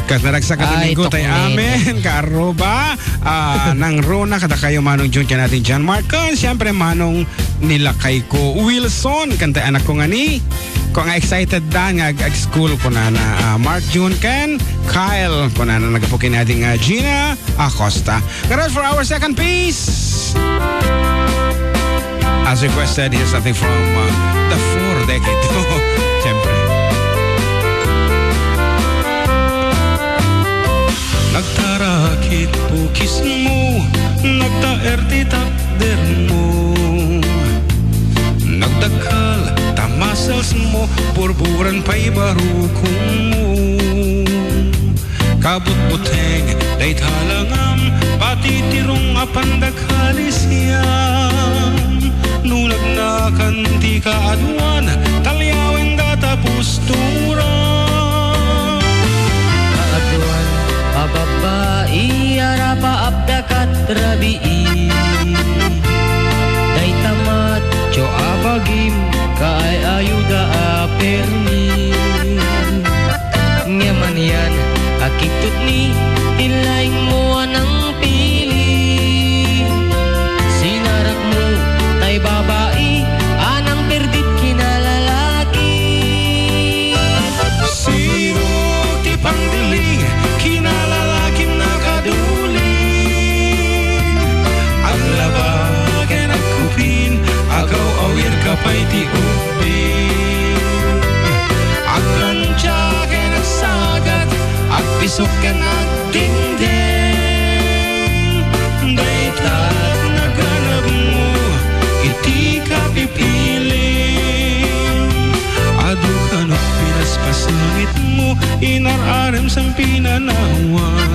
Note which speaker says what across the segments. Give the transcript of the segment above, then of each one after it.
Speaker 1: Kat naragsa ka domingo tayo amin, kaaroba, nang Rona, kada kayo manong June ka natin John Marcon, siyempre manong nilakay ko Wilson, kanta anak ko nga ni, ko nga excited da nga ag-school ko na Mark June Ken, Kyle, ko na nagapukin natin Gina Acosta. Ngayon for our second piece. As requested, here's something from the 4 decade. Siyempre. Nagtarakit pukis mo, nagtaerti takder mo, nagdakal tamasals mo, burburan pa'y barukong mo. Kabut-buteng, day talangam, patitirong apandaghalis yan. Nulag na kanti ka aduan, talyawen data postura.
Speaker 2: Kaaduan, pababai, arapa abdakat rabii. Day tamat, jo abagim, kaay ayuda apermi. Nyaman yan, akitut ni, tilaing mo anang pili. Sinarak mo, tay babae, anang perdit kinalalaki.
Speaker 1: Sino ti pangdiling, kinalalaking nakaduling. Ang labagan at kupin, agaw awir kapay ti upin. Ang lantsakin at sagat, at pisok ka nagdingding. Daytat naganap mo, iti ka pipiling. Adu ka no pinaspasangit mo, inararem sang pinanawan.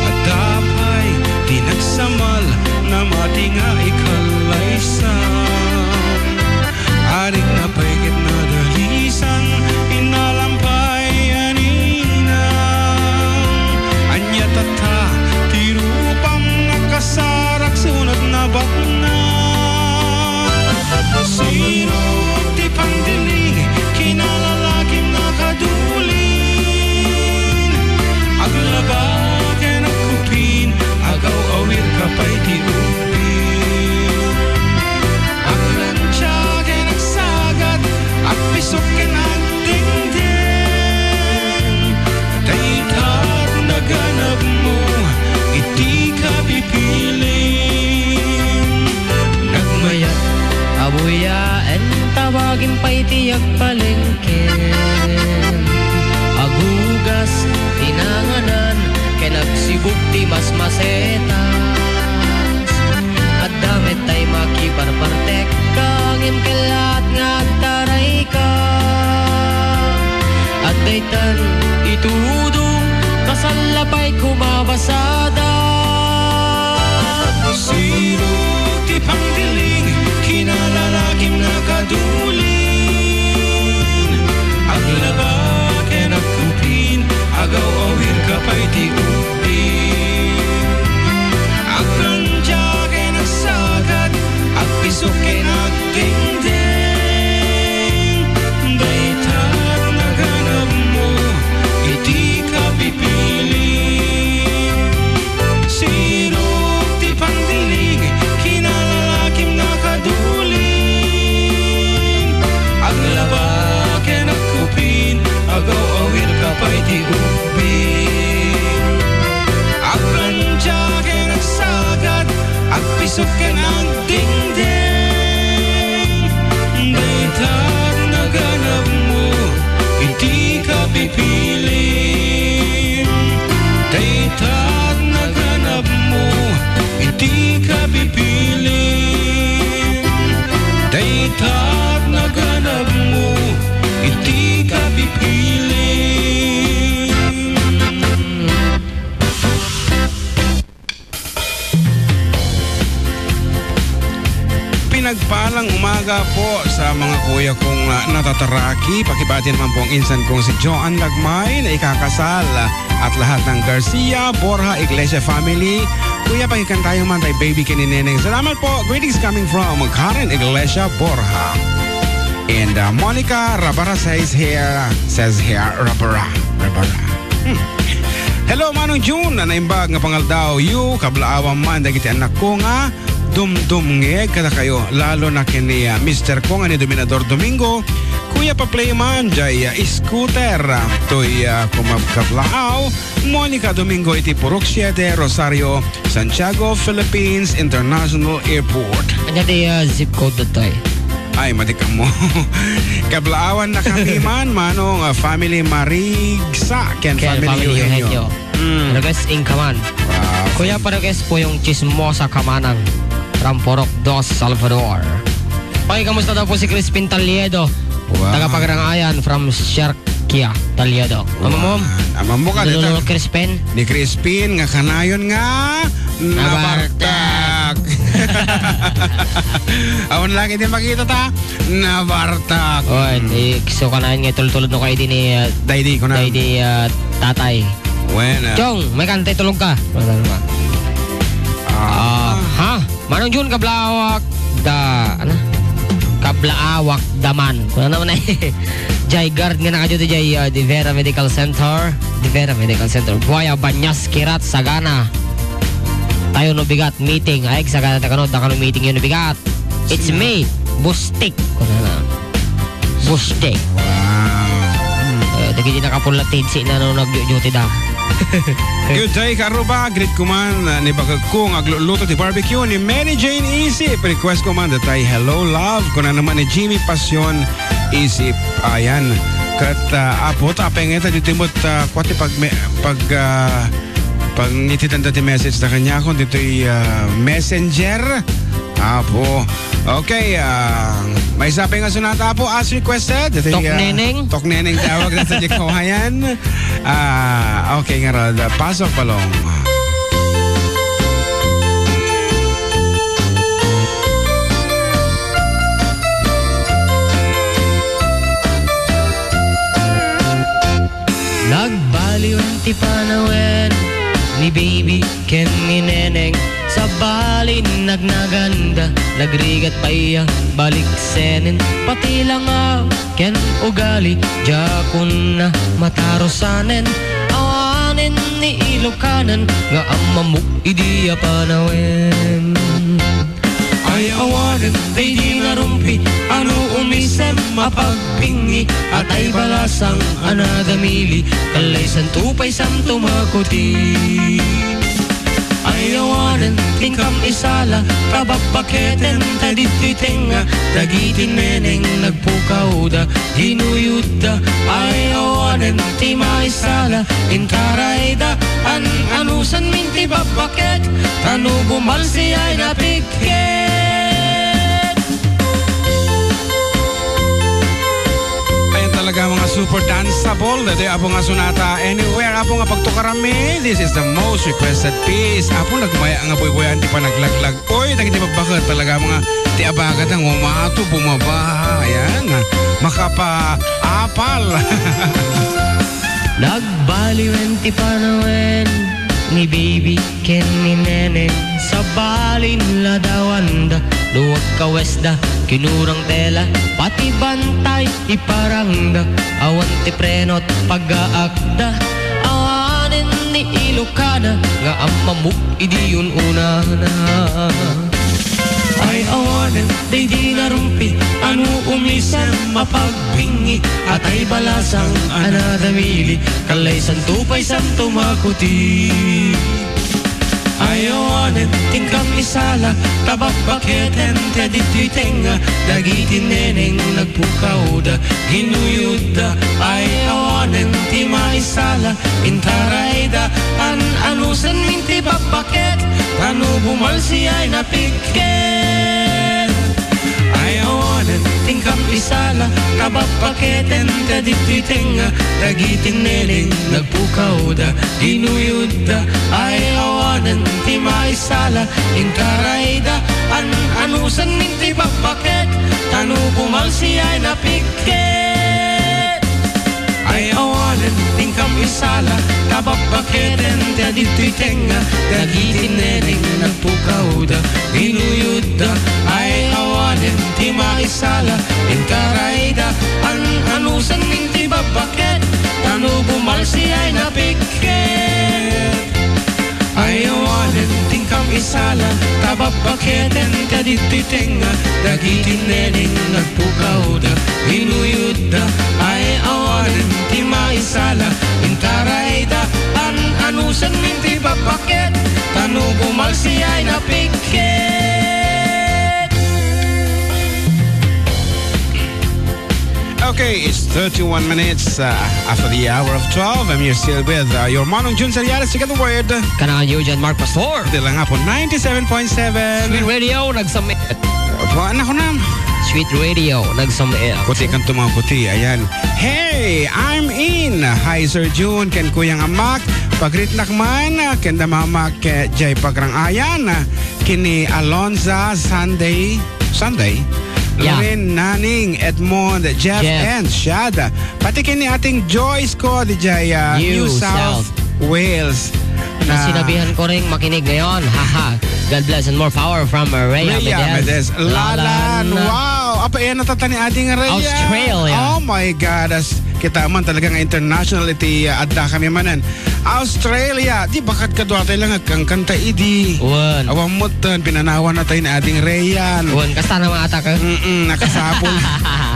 Speaker 1: At dapay di nagsamal na mati nga ikalaysan. Aring na paigit na dalisan, inalampay anya tata, tirupam nakasarak sunat na bakna. Sino ti pangdiling, kinalalaking nakadulin. Aglabagan at kupin, agaw awir kapay ti upin. Aglansyagan at sagat, at pisokin at dingding. Daytat naganap mo, iti ka pipiling.
Speaker 2: Nagmayat, abuyaan, tawagin pa itiyak palengken. Agugas, tinanganan, kinagsibuk ti mas masetas. At damit tay makiparpartek, kangin kelat ngagtaray ka. At daytan itudong, kasalapay kumabasada.
Speaker 1: Sino ti pangdiling, kinalalaking nakadulin. Aglabaken at kupin, agaw awir kapay ti upin. Aglansyaken at sagat, at pisokin at dingding. Daytat naganap mo, iti ka pipiling. Sino ti pangdiling, kinalalaking nakadulin. Aglabaken at kupin, agaw awir kapay ti upin. Aglansyaken at sagat, at pisokin at dingding. Daytat naganap mo, iti ka pipiling. Daytat naganap mo, iti ka pipiling. Daytat naganap mo, iti ka pipiling. Pinagpalang umaga po sa mga kuya kong natataraki. Pakibati naman po ang insan kong si Joan Lagmay na ikakasal at lahat ng Garcia, Borja, Iglesia family. Kuya, pakikan tayo man tayo baby kinineneng. Salamat po. Greetings coming from Karen Iglesia, Borja. And Monica Rabara says here, Rabara. Hello Manong June, naimbag nga pangaldaw yu kablaawan man dagiti anak ko nga dumdumngeg kada kayo lalo na kini Mr. ko nga ni Dominador Domingo Kuya pa playman jay scooter toy kumabkablaaw Monica Domingo iti Purok 7 Rosario Santiago Philippines International Airport.
Speaker 2: Ano di zip code na tayo?
Speaker 1: Ay, madikam mo. Kablaawan na kami man, manong family Marigsa. Ken family Eugenio.
Speaker 2: Paragas Inkaman.
Speaker 1: Wow.
Speaker 2: Kuya Paragas po yung chismosa kamanang from Porok 2, Salvador. Okay, kamusta daw po si Crispin Taliedo?
Speaker 1: Wow.
Speaker 2: Tagapagrangayan from Sharkia, Taliedo.
Speaker 1: Wow. Amam mo ka dito.
Speaker 2: Crispin?
Speaker 1: Ni Crispin, nga kanayon nga nabartak. Awan lang hindi makita ta. Nabartak.
Speaker 2: Oy, so kanayon nga tulad no kay di ni
Speaker 1: Daydi ko na.
Speaker 2: Daydi tatay.
Speaker 1: Bueno.
Speaker 2: Chong, may kantay tulog ka. Ha? Manong June kablawak ano? Kablaawak daman. Kung ano naman Jay guard nga nakadyo to Jay Di Vera Medical Center. Buaya Banyas Kirat Sagana. Tayo no bigat meeting. Ay Sagana takanod nakano meeting yun no bigat. It's me, Bustik. Kung ano na. Bustik.
Speaker 1: Wow.
Speaker 2: Dagi di nakapulatid si na nung nag-duty daw.
Speaker 1: Good day, Karuba. Greet ko man ni Bagag kong agluluto ti barbecue ni Mary Jane Isip. Request ko man datay Hello Love. Kung na naman ni Jimmy Passion Isip. Ayan. Kat apo tapeng ito ditimot kwati pag nititan dati message na kanya kung dito'y messenger. Apo. Okay, may sabi nga sunata po as requested.
Speaker 2: Tok Neneng.
Speaker 1: Tok Neneng tawag na sa Jikohayan. Okay nga rod. Pasok palong.
Speaker 2: Nagbaliw ti panawen ni baby ken ni neneng sa balin nagnaganda nagrigat pa iya balik senen pati lang ken ugali jakun na matarosanen awanen ni ilokanan nga amamuk idiya panawen ay awanen day di narumpi ano umisem mapagpingi at ay balasang anadamili kalay santupay santo makuti ayawanan tingkam isala tababaketen tadito'y tenga dagitin neneng nagpukauda ginuyuda ayawanan ti maisala inkarayda anusan minti babaket tanu bumalsi ay napiket.
Speaker 1: Talaga mga super danceable. Dito apo nga sunata anywhere. Apo nga pagtukarami. This is the most requested piece. Apo nagmaya nga boy-boyan di pa naglaglag. Oy, nagiti magbakit talaga mga tiabagat ang umato, bumaba. Ayan. Makapa-apal.
Speaker 2: Nagbaliwen ti panawen ni baby ken ni neneng sa balin ladawanda luwag kawesda kinurang tela pati bantay iparangda awan ti prenot pag-aakda awanin ni ilokana nga amamuk idiyun una na ay awanin day di narumpi ano umisem mapagpingi at ay balasang anadamili kalay santupay santo makuti ay awanin tingkam isala tababaketen tadito'y tenga dagitin neneng nagpukauda ginuyuda ay awanin ti maisala intarayda anusan minti babaket tanu bumalsi ay napiket ay awanin tingkam isala tababaketen tadito'y tenga dagitin neneng nagpukauda ginuyuda ay awanin ti maisala inkarayda anusan minti babaket tanu bumalsi ay napiket ay awanin tingkam isala tababaketen tadito'y tenga dagitin neneng nagpukauda ginuyuda ay awanin ti maisala inkarayda anusan minti babaket tanu bumalsi ay napiket
Speaker 1: isala, tabapaketen kadititenga, dagitin nening nagpukaw da, hinuyod da, ay awanin ti maisala, intaray da, anusan minti papaket, tanugumal siya'y napikit. Okay, it's 31 minutes after the hour of 12. I'm here still with your Manong Jun Seriales. Sige the word.
Speaker 2: Kanang Jan Mark Pastor.
Speaker 1: Dila nga po, 97.7.
Speaker 2: Sweet Radio, nagsamit.
Speaker 1: Buwan ako na.
Speaker 2: Sweet Radio, nagsamit.
Speaker 1: Kuti kan tumang kuti, ayan. Hey, I'm in. Hi, Sir Jun. Ken kuyang amak. Pagrit nakman. Ken damamak jay pagrang ayan. Kini Alonza Sunday.
Speaker 2: Yeah.
Speaker 1: Lorraine, Naning, Edmond, Jeff, and Shada. Pati kini ating Joyce ko di Jaya, New South Wales.
Speaker 2: Na sinabihan ko rin makinig ngayon. Haha. God bless and more power from Rhea Medez.
Speaker 1: Lalan. Wow. Apa yan natatani ating Rhea?
Speaker 2: Australia.
Speaker 1: Oh my God. Kita man talagang international iti adda kami manan. Australia. Di bakat kadwa tayo lang kang kanta idi.
Speaker 2: Wan.
Speaker 1: Awang mutan. Pinanawan na tayo na ating Rheyan.
Speaker 2: Wan. Kasta na mga atake.
Speaker 1: Nakasapol.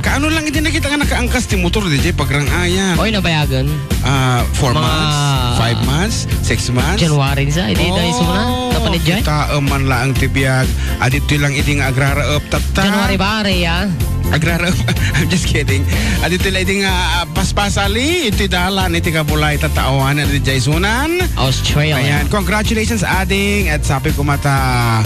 Speaker 1: Kaano lang hindi nakita nga nakaangkas ti motor di jay pagrang ayan.
Speaker 2: Oy, nabayagan.
Speaker 1: 4 months, 5 months, 6 months.
Speaker 2: January sa. Hindi na iso na. Napanid dyan.
Speaker 1: Kita man lang tibiyag. Adito lang iting agrara up tata.
Speaker 2: January ba, Rhea?
Speaker 1: Agrara up. I'm just kidding. Adito lang iting paspasali. Iti dalan. Iti kabulay tataawan. Iti jaysunan.
Speaker 2: Australia.
Speaker 1: Ayan. Congratulations ading. At sabi ko mata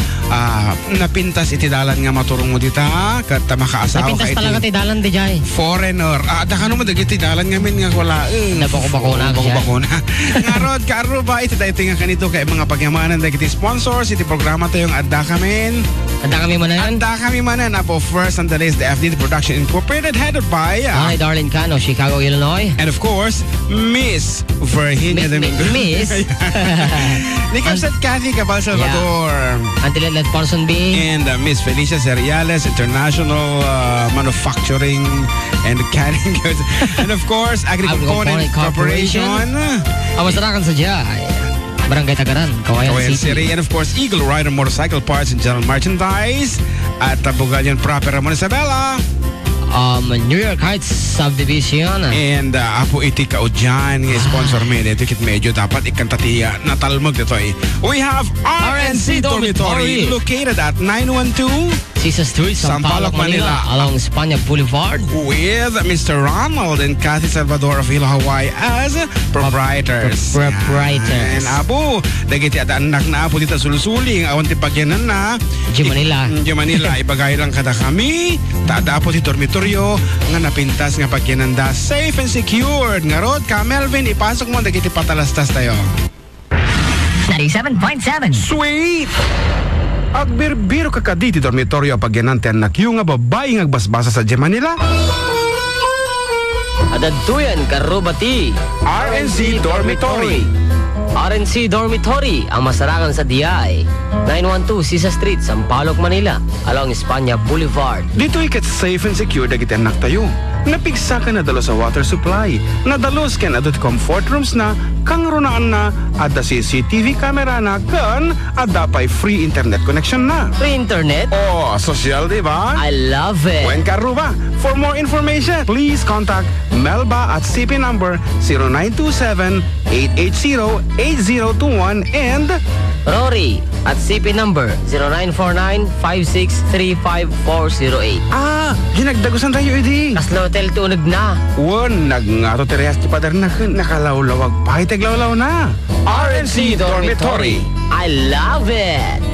Speaker 1: napintas iti dalan nga maturong mo dita. Kat makaasawa ka
Speaker 2: napintas
Speaker 1: iti.
Speaker 2: talaga ti dalan di jay.
Speaker 1: Foreigner. Da ka naman dagiti dalan ngamin nga wala.
Speaker 2: Nabako-bakuna.
Speaker 1: Bako-bakuna. Ngarod, kaaro ba? Iti dahito nga kanito kay mga pagyamanan dagiti sponsors. Iti programa tayong adda kamin.
Speaker 2: Adda kami manan?
Speaker 1: Adda kami manan. Apo first on the list, the FD Production Incorporated, headed by
Speaker 2: Hi, Darlene Cano, Chicago, Illinois.
Speaker 1: and of course, Miss Virginia Domingo.
Speaker 2: Miss?
Speaker 1: Nikapsat Kathy Cabal Salvador.
Speaker 2: Antilet Ponson B.
Speaker 1: And Miss Felicia Cereales, International Manufacturing and Canning Goods. And of course, Agri-Component Corporation.
Speaker 2: Amasarakan sa Jai. Barangay Tagaran, Kawayan City.
Speaker 1: And of course, Eagle Rider Motorcycle Parts and General Merchandise. At Bugalyan Proper Ramon Isabela.
Speaker 2: New York Heights Subdivision.
Speaker 1: And apo iti kao dyan nga sponsor me dito kit medyo dapat ikantatiya natalmog dito eh. We have RNC Dormitory located at 912
Speaker 2: Cisa Street, Sampaloc, Manila, along Espana Boulevard,
Speaker 1: with Mr. Ronald and Kathy Salvador of Hilo, Hawaii as proprietors.
Speaker 2: Proprietors.
Speaker 1: And apo, dagiti at anak na apo dito sulusuling awan ti pagyanan na
Speaker 2: G Manila.
Speaker 1: G Manila ibagay lang kada kami. Tada po ti dormitoryo nga napintas nga pagyananda safe and secured. Nga rod ka Melvin ipasok mo dagiti patalastas tayo.
Speaker 3: 97.7
Speaker 1: Sweet! Agbirbiro ka kaditi dormitoryo pagyanante anak yung nga babae nga agbasbasa sa G Manila.
Speaker 2: Adadtuyan Karubati,
Speaker 1: RNC Dormitory.
Speaker 2: RNC Dormitory, ang masarangan sa DI. 912 Cisa Street, Sampaloc, Manila, along Espana Boulevard.
Speaker 1: Dito ikat safe and secure dagiti anak tayo. Napigsa ka na dalo sa water supply. Nadalos ka na dito comfort rooms na kang runaan na ada CCTV camera na kan ada pa'y free internet connection na.
Speaker 2: Free internet?
Speaker 1: Oh, social diba?
Speaker 2: I love it.
Speaker 1: When Karuba. For more information, please contact Melba at CP number 0927-880-8021 and
Speaker 2: Rory at CP number 0949-5635408.
Speaker 1: Ginagdagusan tayo, edi.
Speaker 2: Kaslo hotel tunog na.
Speaker 1: Wan, nagngato teriyas ti padar na nakalawlawag pa. Teglawlaw na. RNC Dormitory.
Speaker 2: I love it.